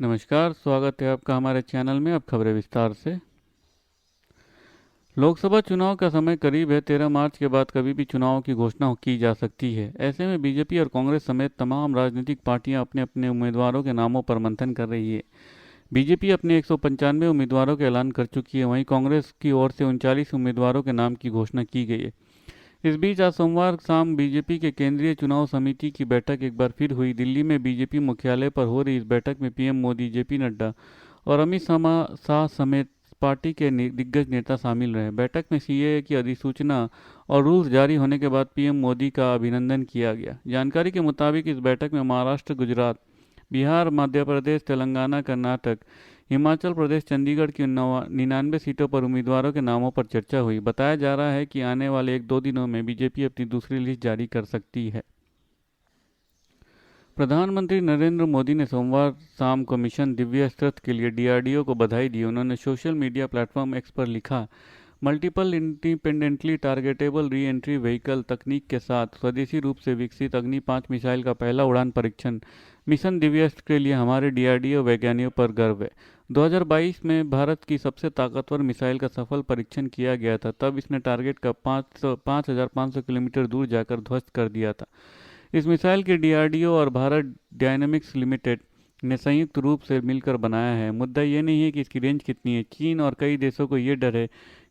नमस्कार, स्वागत है आपका हमारे चैनल में। अब खबरें विस्तार से। लोकसभा चुनाव का समय करीब है। 13 मार्च के बाद कभी भी चुनाव की घोषणा की जा सकती है। ऐसे में बीजेपी और कांग्रेस समेत तमाम राजनीतिक पार्टियां अपने अपने उम्मीदवारों के नामों पर मंथन कर रही है। बीजेपी अपने 195 उम्मीदवारों का ऐलान कर चुकी है, वहीं कांग्रेस की ओर से 39 उम्मीदवारों के नाम की घोषणा की गई है। इस बीच आज सोमवार शाम बीजेपी के केंद्रीय चुनाव समिति की बैठक एक बार फिर हुई। दिल्ली में बीजेपी मुख्यालय पर हो रही इस बैठक में पीएम मोदी, जेपी नड्डा और अमित शाह समेत पार्टी के दिग्गज नेता शामिल रहे। बैठक में सीएए की अधिसूचना और रूल्स जारी होने के बाद पीएम मोदी का अभिनंदन किया गया। जानकारी के मुताबिक इस बैठक में महाराष्ट्र, गुजरात, बिहार, मध्य प्रदेश, तेलंगाना, कर्नाटक, हिमाचल प्रदेश, चंडीगढ़ की 99 सीटों पर उम्मीदवारों के नामों पर चर्चा हुई। बताया जा रहा है कि आने वाले 1-2 दिनों में बीजेपी अपनी दूसरी लिस्ट जारी कर सकती है। प्रधानमंत्री नरेंद्र मोदी ने सोमवार शाम को मिशन दिव्यास्त्र के लिए डीआरडीओ को बधाई दी। उन्होंने सोशल मीडिया प्लेटफॉर्म एक्स पर लिखा, multiple independently targetable re entry vehicle तकनीक के साथ स्वदेशी रूप से विकसित अग्नि 5 मिसाइल का पहला उड़ान परीक्षण मिशन दिव्यास्त्र के लिए हमारे डीआरडीओ वैज्ञानिकों पर गर्व है। 2022 में भारत की सबसे ताकतवर मिसाइल का सफल परीक्षण किया गया था। तब इसने टारगेट का 5,500 किलोमीटर दूर जाकर ध्वस्त कर दिया था। इस मिसाइल के डीआरडीओ और भारत डायनेमिक्स लिमिटेड ने संयुक्त रूप से मिलकर बनाया है। मुद्दा ये नहीं है कि इसकी रेंज कितनी है। चीन और कई देशों को ये डर है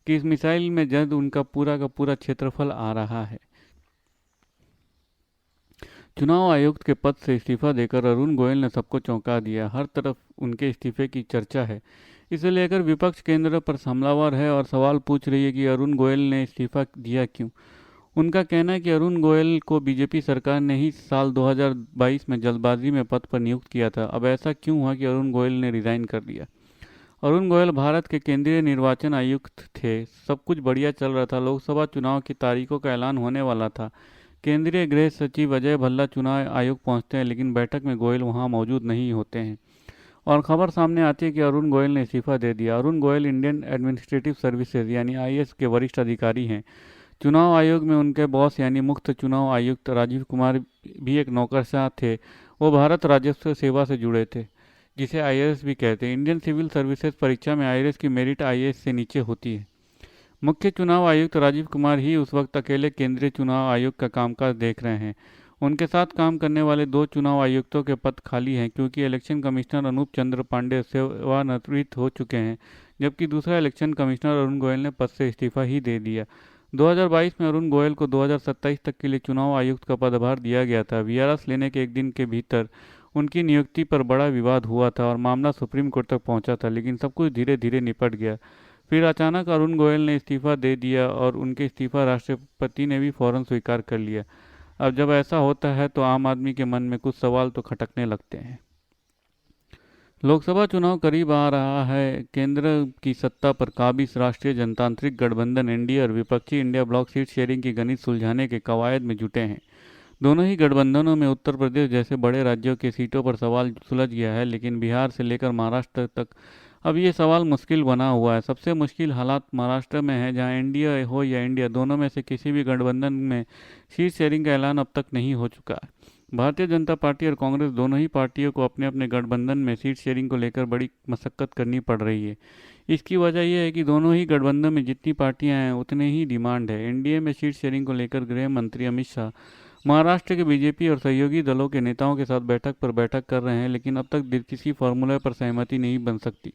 कि इस मिसाइल में जल्द उनका पूरा का पूरा क्षेत्रफल आ रहा है। चुनाव आयुक्त के पद से इस्तीफा देकर अरुण गोयल ने सबको चौंका दिया। हर तरफ उनके इस्तीफे की चर्चा है। इसे लेकर विपक्ष केंद्र पर हमलावर है और सवाल पूछ रही है कि अरुण गोयल ने इस्तीफा दिया क्यों। उनका कहना है कि अरुण गोयल को बीजेपी सरकार ने ही साल 2022 में जल्दबाजी में पद पर नियुक्त किया था। अब ऐसा क्यों हुआ कि अरुण गोयल ने रिजाइन कर दिया। अरुण गोयल भारत के केंद्रीय निर्वाचन आयुक्त थे। सब कुछ बढ़िया चल रहा था। लोकसभा चुनाव की तारीखों का ऐलान होने वाला था। केंद्रीय गृह सचिव अजय भल्ला चुनाव आयोग पहुंचते हैं, लेकिन बैठक में गोयल वहां मौजूद नहीं होते हैं और खबर सामने आती है कि अरुण गोयल ने इस्तीफा दे दिया। Arun Goyal Indian administrative services यानी आईएएस के वरिष्ठ अधिकारी हैं। चुनाव आयोग में उनके बॉस यानी मुख्य चुनाव आयुक्त राजीव कुमार भी एक नौकरशाह थे। वो भारत राजस्व सेवा से जुड़े थे, जिसे आईएएस भी कहते हैं। इंडियन सिविल सर्विसेज परीक्षा में आईएएस की मेरिट आईएएस से नीचे होती है। मुख्य चुनाव आयुक्त राजीव कुमार ही उस वक्त अकेले केंद्रीय चुनाव आयोग का कामकाज देख रहे हैं। उनके साथ काम करने वाले 2 चुनाव आयुक्तों के पद खाली हैं, क्योंकि इलेक्शन कमिश्नर अनूप चंद्र पांडे सेवानिवृत्त हो चुके हैं, जबकि दूसरा इलेक्शन कमिश्नर अरुण गोयल ने पद से इस्तीफा ही दे दिया। 2022 में अरुण गोयल को 2027 तक के लिए चुनाव आयुक्त का पदभार दिया गया था। वीआरएस लेने के एक दिन के भीतर उनकी नियुक्ति पर बड़ा विवाद हुआ था और मामला सुप्रीम कोर्ट तक पहुंचा था, लेकिन सब कुछ धीरे धीरे निपट गया। फिर अचानक अरुण गोयल ने इस्तीफा दे दिया और उनके इस्तीफा राष्ट्रपति ने भी फौरन स्वीकार कर लिया। अब जब ऐसा होता है तो आम आदमी के मन में कुछ सवाल तो खटकने लगते हैं। लोकसभा चुनाव करीब आ रहा है। केंद्र की सत्ता पर काबिज राष्ट्रीय जनतांत्रिक गठबंधन एनडीए और विपक्षी इंडिया ब्लॉक सीट शेयरिंग की गणित सुलझाने के कवायद में जुटे हैं। दोनों ही गठबंधनों में उत्तर प्रदेश जैसे बड़े राज्यों के सीटों पर सवाल सुलझ गया है, लेकिन बिहार से लेकर महाराष्ट्र तक अब ये सवाल मुश्किल बना हुआ है। सबसे मुश्किल हालात महाराष्ट्र में है, जहां एनडीए हो या इंडिया, दोनों में से किसी भी गठबंधन में सीट शेयरिंग का ऐलान अब तक नहीं हो चुका है। भारतीय जनता पार्टी और कांग्रेस दोनों ही पार्टियों को अपने अपने गठबंधन में सीट शेयरिंग को लेकर बड़ी मशक्कत करनी पड़ रही है। इसकी वजह यह है कि दोनों ही गठबंधन में जितनी पार्टियां हैं उतने ही डिमांड है। एनडीए में सीट शेयरिंग को लेकर गृह मंत्री अमित शाह महाराष्ट्र के बीजेपी और सहयोगी दलों के नेताओं के साथ बैठक पर बैठक कर रहे हैं, लेकिन अब तक किसी फॉर्मूले पर सहमति नहीं बन सकती।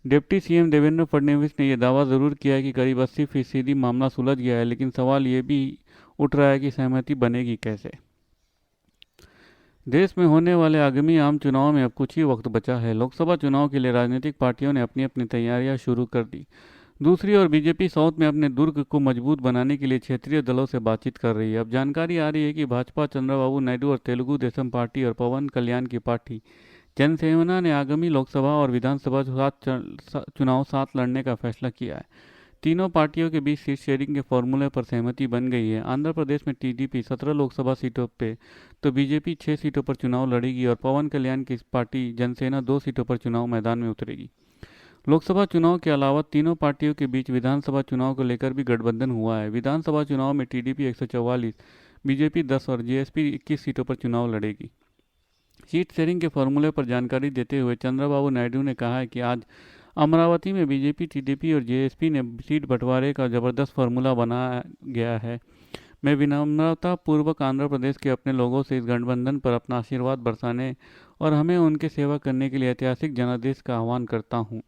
डिप्टी सीएम देवेंद्र फडणवीस ने यह दावा जरूर किया है कि करीब 80% मामला सुलझ गया है, लेकिन सवाल ये भी उठ रहा है कि सहमति बनेगी कैसे। देश में होने वाले आगामी आम चुनाव में अब कुछ ही वक्त बचा है। लोकसभा चुनाव के लिए राजनीतिक पार्टियों ने अपनी अपनी तैयारियां शुरू कर दी। दूसरी ओर बीजेपी साउथ में अपने दुर्ग को मजबूत बनाने के लिए क्षेत्रीय दलों से बातचीत कर रही है। अब जानकारी आ रही है कि भाजपा चंद्रबाबू नायडू और तेलुगु देशम पार्टी और पवन कल्याण की पार्टी जनसेना ने आगामी लोकसभा और विधानसभा चुनाव साथ लड़ने का फैसला किया है। तीनों पार्टियों के बीच सीट शेयरिंग के फॉर्मूले पर सहमति बन गई है। आंध्र प्रदेश में टीडीपी 17 लोकसभा सीटों पे तो बीजेपी 6 सीटों पर चुनाव लड़ेगी और पवन कल्याण की पार्टी जनसेना 2 सीटों पर चुनाव मैदान में उतरेगी। लोकसभा चुनाव के अलावा तीनों पार्टियों के बीच विधानसभा चुनाव को लेकर भी गठबंधन हुआ है। विधानसभा चुनाव में टीडीपी 144, बीजेपी 10 और जेएसपी 21 सीटों पर चुनाव लड़ेगी। सीट शेयरिंग के फॉर्मूले पर जानकारी देते हुए चंद्रबाबू नायडू ने कहा है कि आज अमरावती में बीजेपी, टीडीपी और जेएसपी ने सीट बंटवारे का जबरदस्त फार्मूला बनाया गया है। मैं विनम्रतापूर्वक आंध्र प्रदेश के अपने लोगों से इस गठबंधन पर अपना आशीर्वाद बरसाने और हमें उनके सेवा करने के लिए ऐतिहासिक जनादेश का आह्वान करता हूं।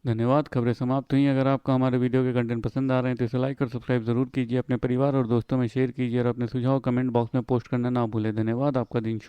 धन्यवाद। खबरें समाप्त हुई। अगर आपको हमारे वीडियो के कंटेंट पसंद आ रहे हैं तो इसे लाइक और सब्सक्राइब जरूर कीजिए, अपने परिवार और दोस्तों में शेयर कीजिए और अपने सुझाव कमेंट बॉक्स में पोस्ट करना ना भूलें। धन्यवाद। आपका दिन शुभ।